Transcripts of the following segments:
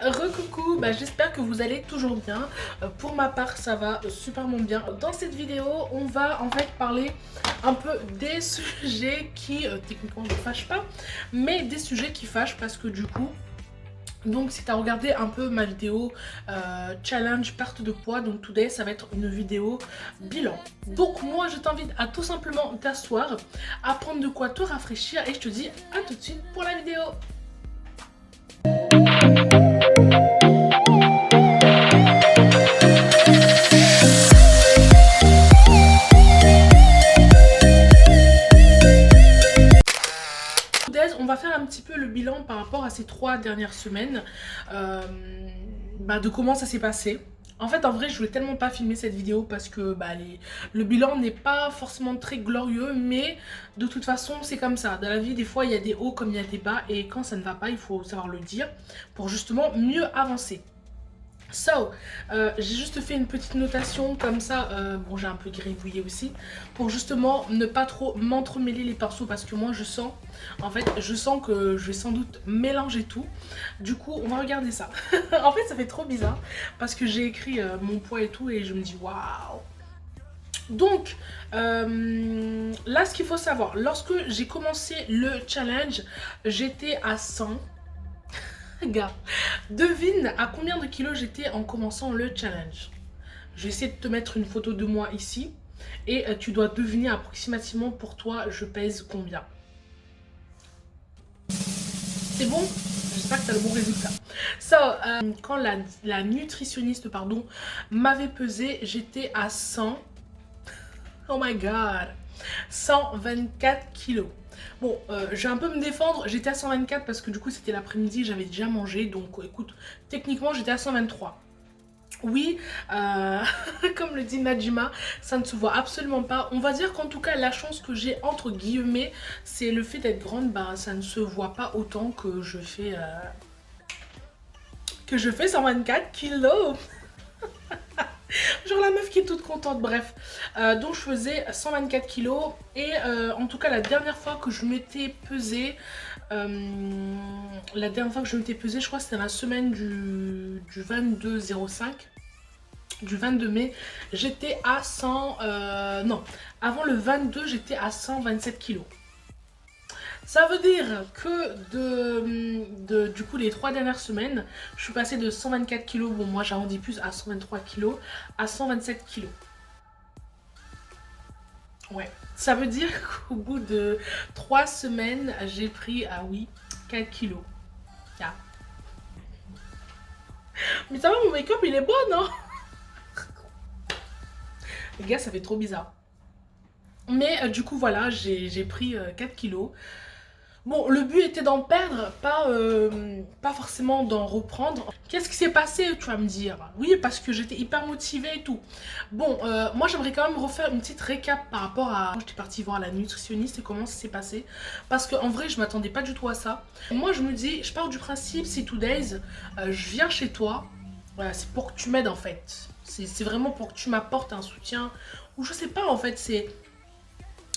Recoucou, j'espère que vous allez toujours bien. Pour ma part, ça va superment bien. Dans cette vidéo, on va en fait parler un peu des sujets qui techniquement ne fâchent pas, mais des sujets qui fâchent parce que du coup, donc si tu as regardé un peu ma vidéo challenge perte de poids, donc today ça va être une vidéo bilan. Donc moi je t'invite à tout simplement t'asseoir, à prendre de quoi te rafraîchir et je te dis à tout de suite pour la vidéo. On va faire un petit peu le bilan par rapport à ces 3 dernières semaines, de comment ça s'est passé. En fait, en vrai, je voulais tellement pas filmer cette vidéo parce que le bilan n'est pas forcément très glorieux, mais de toute façon, c'est comme ça. Dans la vie, des fois, il y a des hauts comme il y a des bas, et quand ça ne va pas, il faut savoir le dire pour justement mieux avancer. J'ai juste fait une petite notation comme ça, bon j'ai un peu gribouillé aussi, pour justement ne pas trop m'entremêler les pinceaux parce que moi je sens que je vais sans doute mélanger tout. Du coup on va regarder ça. En fait ça fait trop bizarre parce que j'ai écrit mon poids et tout et je me dis waouh. Donc là ce qu'il faut savoir, lorsque j'ai commencé le challenge j'étais à 100. Gars, devine à combien de kilos j'étais en commençant le challenge. Je vais essayer de te mettre une photo de moi ici et tu dois deviner approximativement pour toi je pèse combien. C'est bon? J'espère que tu as le bon résultat. Quand la nutritionniste m'avait pesé, j'étais à 100. Oh my god! 124 kilos. Bon, je vais un peu me défendre, j'étais à 124 parce que du coup c'était l'après-midi, j'avais déjà mangé, donc écoute, techniquement j'étais à 123. Oui, comme le dit Najima, ça ne se voit absolument pas. On va dire qu'en tout cas la chance que j'ai entre guillemets, c'est le fait d'être grande, ça ne se voit pas autant que je fais 124 kilos. Genre la meuf qui est toute contente, bref. Donc je faisais 124 kilos et en tout cas la dernière fois que je m'étais pesée, je crois que c'était la semaine du 22-05, du 22 mai, j'étais à 100, non, avant le 22 j'étais à 127 kilos. Ça veut dire que du coup les 3 dernières semaines, je suis passée de 124 kilos, bon moi j'arrondis plus à 123 kilos, à 127 kilos. Ouais, ça veut dire qu'au bout de 3 semaines, j'ai pris, 4 kilos. Yeah. Mais ça va, mon make-up il est bon, non? Les gars, ça fait trop bizarre. Mais du coup voilà, j'ai pris 4 kilos. Bon, le but était d'en perdre, pas forcément d'en reprendre. Qu'est-ce qui s'est passé, tu vas me dire? Oui, parce que j'étais hyper motivée et tout. Bon, moi j'aimerais quand même refaire une petite récap par rapport à quand j'étais partie voir la nutritionniste et comment ça s'est passé. Parce qu'en vrai, je m'attendais pas du tout à ça. Moi, je me dis, je pars du principe, si 2 days, je viens chez toi, voilà, c'est pour que tu m'aides en fait. C'est vraiment pour que tu m'apportes un soutien. Ou je sais pas, en fait, c'est...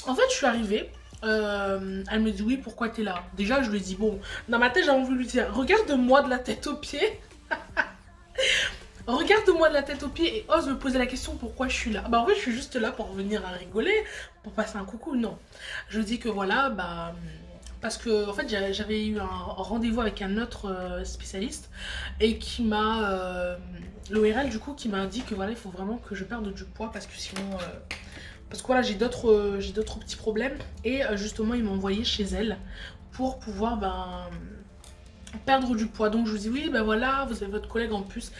En fait, je suis arrivée. Elle me dit oui, pourquoi t'es là? Déjà je lui dis bon, dans ma tête j'ai envie de lui dire regarde-moi de la tête aux pieds. Regarde-moi de la tête aux pieds et ose me poser la question pourquoi je suis là. En vrai je suis juste là pour venir à rigoler, pour passer un coucou, non. Je dis que voilà, parce que en fait j'avais eu un rendez-vous avec un autre spécialiste et qui m'a l'ORL du coup qui m'a dit que voilà il faut vraiment que je perde du poids parce que sinon parce que voilà, j'ai d'autres petits problèmes. Et justement, ils m'ont envoyé chez elle pour pouvoir perdre du poids. Donc je vous dis oui, voilà, vous avez votre collègue en plus.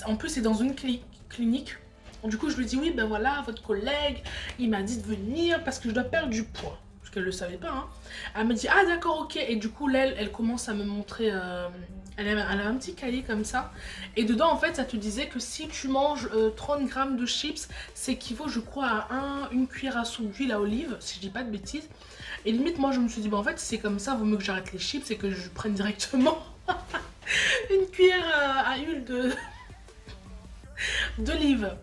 En plus, c'est dans une clinique. Du coup, je lui dis oui, voilà, votre collègue, il m'a dit de venir parce que je dois perdre du poids. Parce qu'elle ne le savait pas. Hein. Elle me dit ah d'accord, ok. Et du coup, elle commence à me montrer... elle a un petit cahier comme ça. Et dedans, en fait, ça te disait que si tu manges 30 grammes de chips, c'est équivaut, je crois, à une cuillère à soupe d'huile à olive, si je dis pas de bêtises. Et limite, moi, je me suis dit, en fait, c'est comme ça, vaut mieux que j'arrête les chips et que je prenne directement une cuillère à huile d'olive.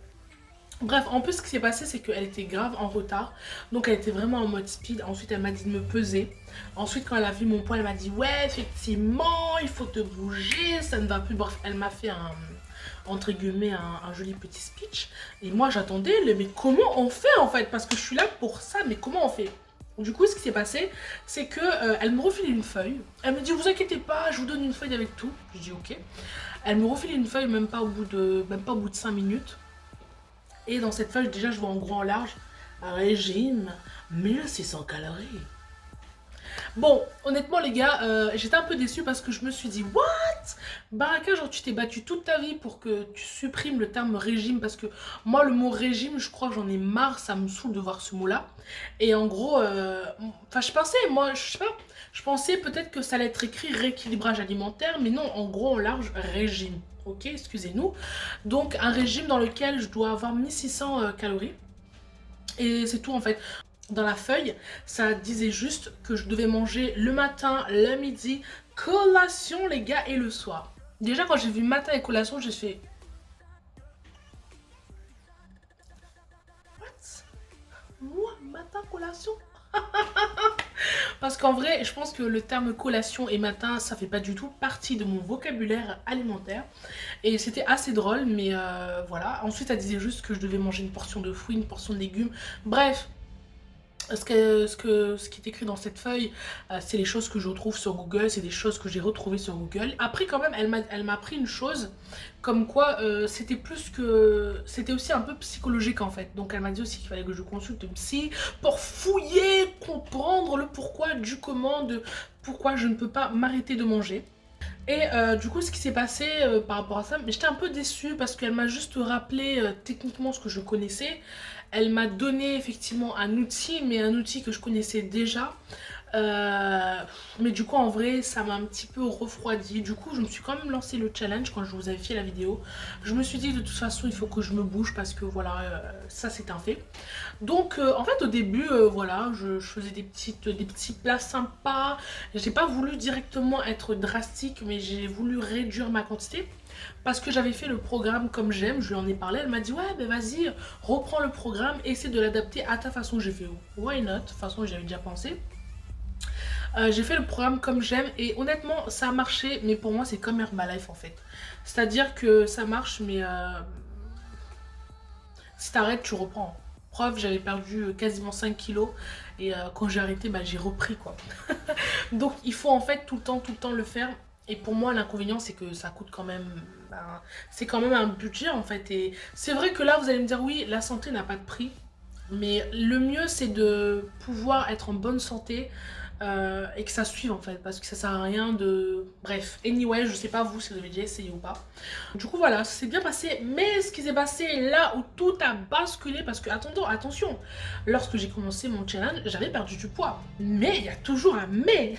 Bref, en plus, ce qui s'est passé, c'est qu'elle était grave en retard. Donc, elle était vraiment en mode speed. Ensuite, elle m'a dit de me peser. Ensuite, quand elle a vu mon poids, elle m'a dit ouais, effectivement, il faut te bouger, ça ne va plus. Bref, elle m'a fait entre guillemets, un joli petit speech. Et moi, j'attendais, mais comment on fait en fait? Parce que je suis là pour ça, mais comment on fait? Du coup, ce qui s'est passé, c'est que elle me refile une feuille. Elle me dit vous inquiétez pas, je vous donne une feuille avec tout. Je dis ok. Elle me refile une feuille même pas au bout de 5 minutes. Et dans cette feuille, déjà, je vois en gros en large un régime 1600 calories. Bon, honnêtement, les gars, j'étais un peu déçue parce que je me suis dit, what? Baraka, genre, tu t'es battu toute ta vie pour que tu supprimes le terme régime parce que moi, le mot régime, je crois que j'en ai marre, ça me saoule de voir ce mot-là. Et en gros, enfin, je pensais, moi, je sais pas, je pensais peut-être que ça allait être écrit rééquilibrage alimentaire, mais non, en gros, en large, régime. Ok, excusez-nous. Donc, un régime dans lequel je dois avoir 1600 calories. Et c'est tout en fait. Dans la feuille, ça disait juste que je devais manger le matin, le midi, collation les gars et le soir. Déjà quand j'ai vu matin et collation, j'ai fait what? Moi, matin, collation? Parce qu'en vrai, je pense que le terme collation et matin, ça fait pas du tout partie de mon vocabulaire alimentaire. Et c'était assez drôle, mais voilà. Ensuite, elle disait juste que je devais manger une portion de fruits, une portion de légumes. Bref, ce qui est écrit dans cette feuille, c'est les choses que je retrouve sur Google, c'est des choses que j'ai retrouvées sur Google. Après, quand même, elle m'a appris une chose, comme quoi c'était aussi un peu psychologique en fait. Donc, elle m'a dit aussi qu'il fallait que je consulte une psy pour fouiller, comprendre le pourquoi du comment, de pourquoi je ne peux pas m'arrêter de manger. Et du coup, ce qui s'est passé par rapport à ça, mais j'étais un peu déçue parce qu'elle m'a juste rappelé techniquement ce que je connaissais. Elle m'a donné effectivement un outil, mais un outil que je connaissais déjà. Euh, mais du coup, en vrai, ça m'a un petit peu refroidi. Du coup, je me suis quand même lancé le challenge quand je vous avais fait la vidéo. Je me suis dit, de toute façon, il faut que je me bouge parce que voilà, ça c'est un fait. Donc, en fait, au début, voilà, je faisais des petits plats sympas. J'ai pas voulu directement être drastique, mais j'ai voulu réduire ma quantité. Parce que j'avais fait le programme comme j'aime, je lui en ai parlé, elle m'a dit ouais ben vas-y, reprends le programme, essaie de l'adapter à ta façon. J'ai fait why not, de toute façon j'avais déjà pensé. J'ai fait le programme comme j'aime et honnêtement ça a marché, mais pour moi c'est comme Herbalife en fait. C'est-à-dire que ça marche, mais si t'arrêtes tu reprends. Preuve, j'avais perdu quasiment 5 kilos et quand j'ai arrêté, bah, j'ai repris quoi. Donc il faut en fait tout le temps le faire. Et pour moi, l'inconvénient, c'est que ça coûte quand même. Ben, c'est quand même un budget en fait. Et c'est vrai que là, vous allez me dire, oui, la santé n'a pas de prix. Mais le mieux, c'est de pouvoir être en bonne santé et que ça suive en fait. Parce que ça sert à rien de. Bref, anyway, je sais pas vous si vous avez déjà essayé ou pas. Du coup, voilà, c'est bien passé. Mais ce qui s'est passé là où tout a basculé, parce que, attendons, attention, lorsque j'ai commencé mon challenge, j'avais perdu du poids. Mais il y a toujours un mais.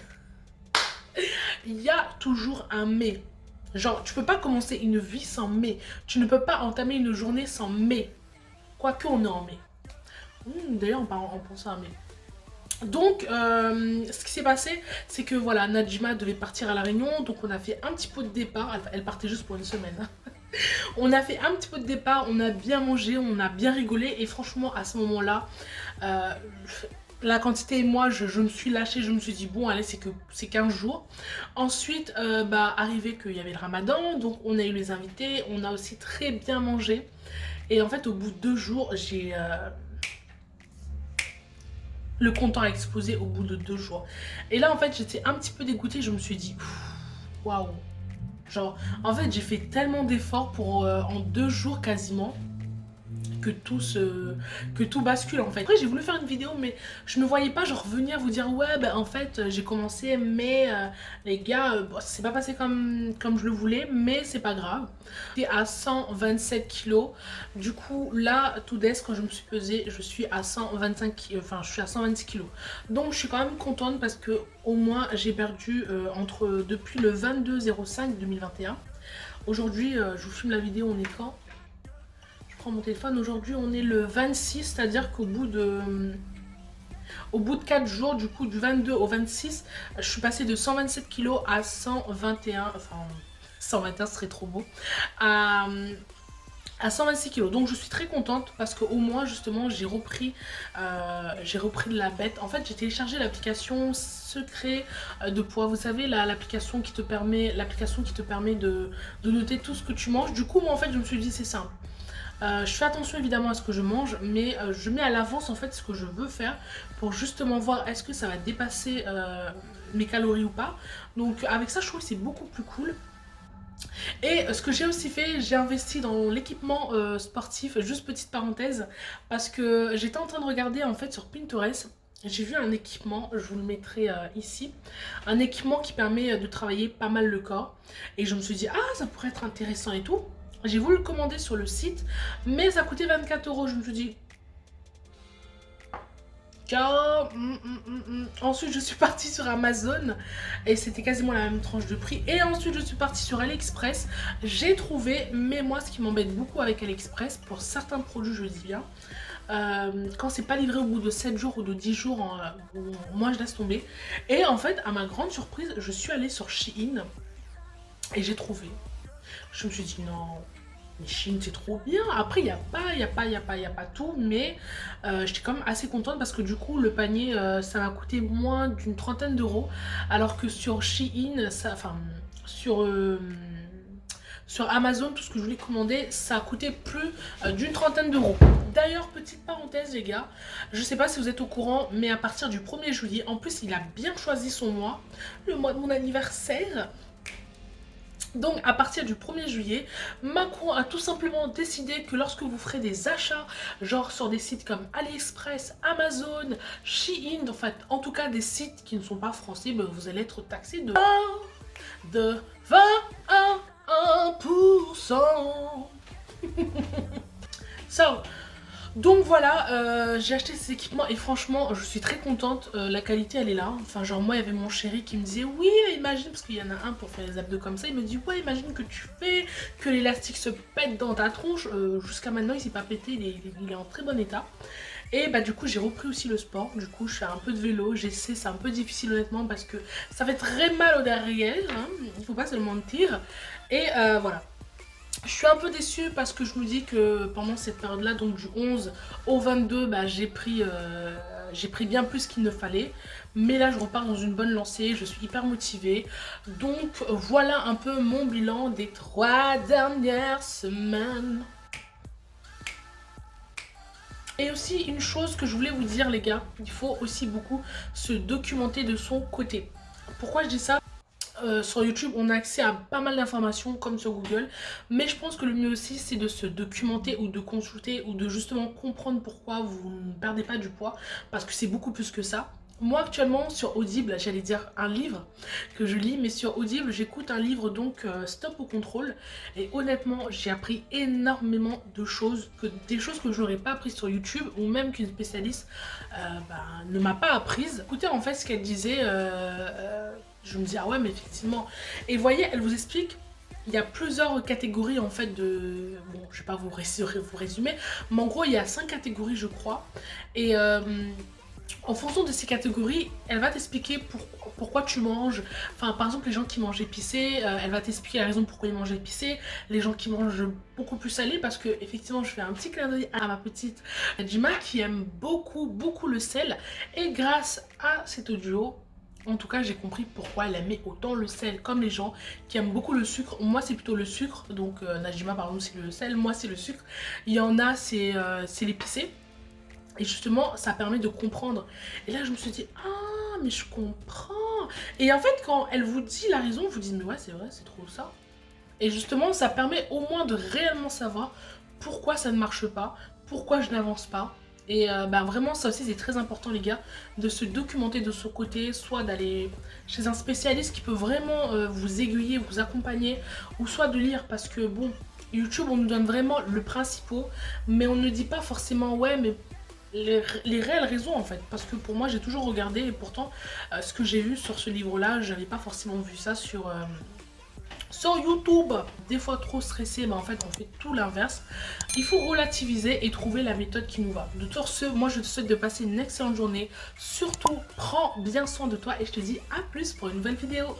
Il y a toujours un mais. Genre, tu peux pas commencer une vie sans mais. Tu ne peux pas entamer une journée sans mais. Quoique on est en mai. D'ailleurs, en pensant à mai. Donc, ce qui s'est passé, c'est que voilà, Najima devait partir à La Réunion. Donc, on a fait un petit pot de départ. Elle partait juste pour une semaine. On a fait un petit peu de départ. On a bien mangé, on a bien rigolé. Et franchement, à ce moment-là, euh, la quantité et moi je me suis lâchée, je me suis dit bon allez c'est 15 jours. Ensuite bah arrivé qu'il y avait le ramadan, donc on a eu les invités, on a aussi très bien mangé. Et en fait au bout de 2 jours j'ai le compteur a explosé au bout de 2 jours. Et là en fait j'étais un petit peu dégoûtée, je me suis dit waouh. Genre en fait j'ai fait tellement d'efforts pour en 2 jours quasiment que tout bascule en fait. Après j'ai voulu faire une vidéo mais je me voyais pas genre venir vous dire ouais ben en fait j'ai commencé mais les gars bon, ça s'est pas passé comme je le voulais mais c'est pas grave. J'étais à 127 kilos. Du coup là tout d'est quand je me suis pesée je suis à 125 enfin je suis à 126 kilos. Donc je suis quand même contente parce que au moins j'ai perdu depuis le 22/05 2021. Aujourd'hui je vous filme la vidéo, on est quand? Mon téléphone, aujourd'hui on est le 26, c'est-à-dire qu'au bout de 4 jours, du coup du 22 au 26, je suis passée de 127 kilos à 121, enfin 121 serait trop beau, à à 126 kilos. Donc je suis très contente parce qu'au moins justement j'ai repris de la bête. En fait j'ai téléchargé l'application Secret de poids. Vous savez l'application qui te permet de noter tout ce que tu manges. Du coup moi en fait je me suis dit c'est simple. Je fais attention évidemment à ce que je mange, mais je mets à l'avance en fait ce que je veux faire pour justement voir est-ce que ça va dépasser mes calories ou pas. Donc avec ça je trouve que c'est beaucoup plus cool. Et ce que j'ai aussi fait, j'ai investi dans l'équipement sportif, juste petite parenthèse, parce que j'étais en train de regarder en fait sur Pinterest. J'ai vu un équipement, je vous le mettrai ici, un équipement qui permet de travailler pas mal le corps. Et je me suis dit, ah ça pourrait être intéressant et tout. J'ai voulu le commander sur le site, mais ça coûtait 24 euros. Je me suis dit, ensuite je suis partie sur Amazon et c'était quasiment la même tranche de prix. Et ensuite je suis partie sur AliExpress. J'ai trouvé, mais moi ce qui m'embête beaucoup avec AliExpress, pour certains produits je dis bien, quand c'est pas livré au bout de 7 jours ou de 10 jours, moi je laisse tomber. Et en fait à ma grande surprise je suis allée sur Shein et j'ai trouvé. Je me suis dit non, les Chine c'est trop bien. Après il n'y a pas tout, mais j'étais quand même assez contente parce que du coup le panier ça m'a coûté moins d'une trentaine d'euros, alors que sur Shein, sur Amazon, tout ce que je voulais commander, ça a coûté plus d'une trentaine d'euros. D'ailleurs, petite parenthèse les gars, je sais pas si vous êtes au courant, mais à partir du 1er juillet, en plus il a bien choisi son mois, le mois de mon anniversaire. Donc à partir du 1er juillet, Macron a tout simplement décidé que lorsque vous ferez des achats, genre sur des sites comme AliExpress, Amazon, Shein, en fait, en tout cas des sites qui ne sont pas français, ben, vous allez être taxé de 21%. So, donc voilà, j'ai acheté ces équipements et franchement je suis très contente, la qualité elle est là. Enfin genre moi il y avait mon chéri qui me disait oui imagine, parce qu'il y en a un pour faire les abdos comme ça, il me dit ouais imagine que tu fais que l'élastique se pète dans ta tronche. Jusqu'à maintenant il s'est pas pété, il est en très bon état. Et bah du coup j'ai repris aussi le sport, du coup je fais un peu de vélo, j'essaie, c'est un peu difficile honnêtement parce que ça fait très mal au derrière, hein, il faut pas se le mentir. Et voilà. Je suis un peu déçue parce que je me dis que pendant cette période-là, donc du 11 au 22, bah, j'ai pris bien plus qu'il ne fallait. Mais là, je repars dans une bonne lancée, je suis hyper motivée. Donc voilà un peu mon bilan des 3 dernières semaines. Et aussi une chose que je voulais vous dire les gars, il faut aussi beaucoup se documenter de son côté. Pourquoi je dis ça ? Sur YouTube, on a accès à pas mal d'informations comme sur Google, mais je pense que le mieux aussi c'est de se documenter ou de consulter ou de justement comprendre pourquoi vous ne perdez pas du poids, parce que c'est beaucoup plus que ça. Moi actuellement sur Audible, j'allais dire un livre que je lis, mais sur Audible j'écoute un livre donc Stop au contrôle, et honnêtement j'ai appris énormément de choses, des choses que je n'aurais pas apprises sur YouTube ou même qu'une spécialiste ne m'a pas apprises. Écoutez en fait ce qu'elle disait, je me dis ah ouais mais effectivement, et vous voyez elle vous explique. Il y a plusieurs catégories en fait de... Bon, je vais pas vous résumer, mais en gros il y a 5 catégories je crois, et en fonction de ces catégories, elle va t'expliquer pourquoi tu manges. Enfin, par exemple, les gens qui mangent épicé, elle va t'expliquer la raison pourquoi ils mangent épicé. Les gens qui mangent beaucoup plus salé, parce que effectivement, je fais un petit clin d'œil à ma petite Najima qui aime beaucoup, beaucoup le sel. Et grâce à cet audio, en tout cas, j'ai compris pourquoi elle aimait autant le sel, comme les gens qui aiment beaucoup le sucre. Moi, c'est plutôt le sucre. Donc, Najima, par exemple, c'est le sel. Moi, c'est le sucre. Il y en a, c'est l'épicé. Et justement, ça permet de comprendre. Et là, je me suis dit, ah, mais je comprends. Et en fait, quand elle vous dit la raison, vous dites, mais ouais, c'est vrai, c'est trop ça. Et justement, ça permet au moins de réellement savoir pourquoi ça ne marche pas, pourquoi je n'avance pas. Et vraiment, ça aussi, c'est très important, les gars, de se documenter de ce côté, soit d'aller chez un spécialiste qui peut vraiment vous aiguiller, vous accompagner, ou soit de lire, parce que bon, YouTube, on nous donne vraiment le principal, mais on ne dit pas forcément, ouais, mais les réelles raisons en fait, parce que pour moi j'ai toujours regardé et pourtant ce que j'ai vu sur ce livre là, j'avais pas forcément vu ça sur YouTube. Des fois trop stressé, en fait on fait tout l'inverse. Il faut relativiser et trouver la méthode qui nous va. De tout ce, moi je te souhaite de passer une excellente journée, surtout prends bien soin de toi et je te dis à plus pour une nouvelle vidéo.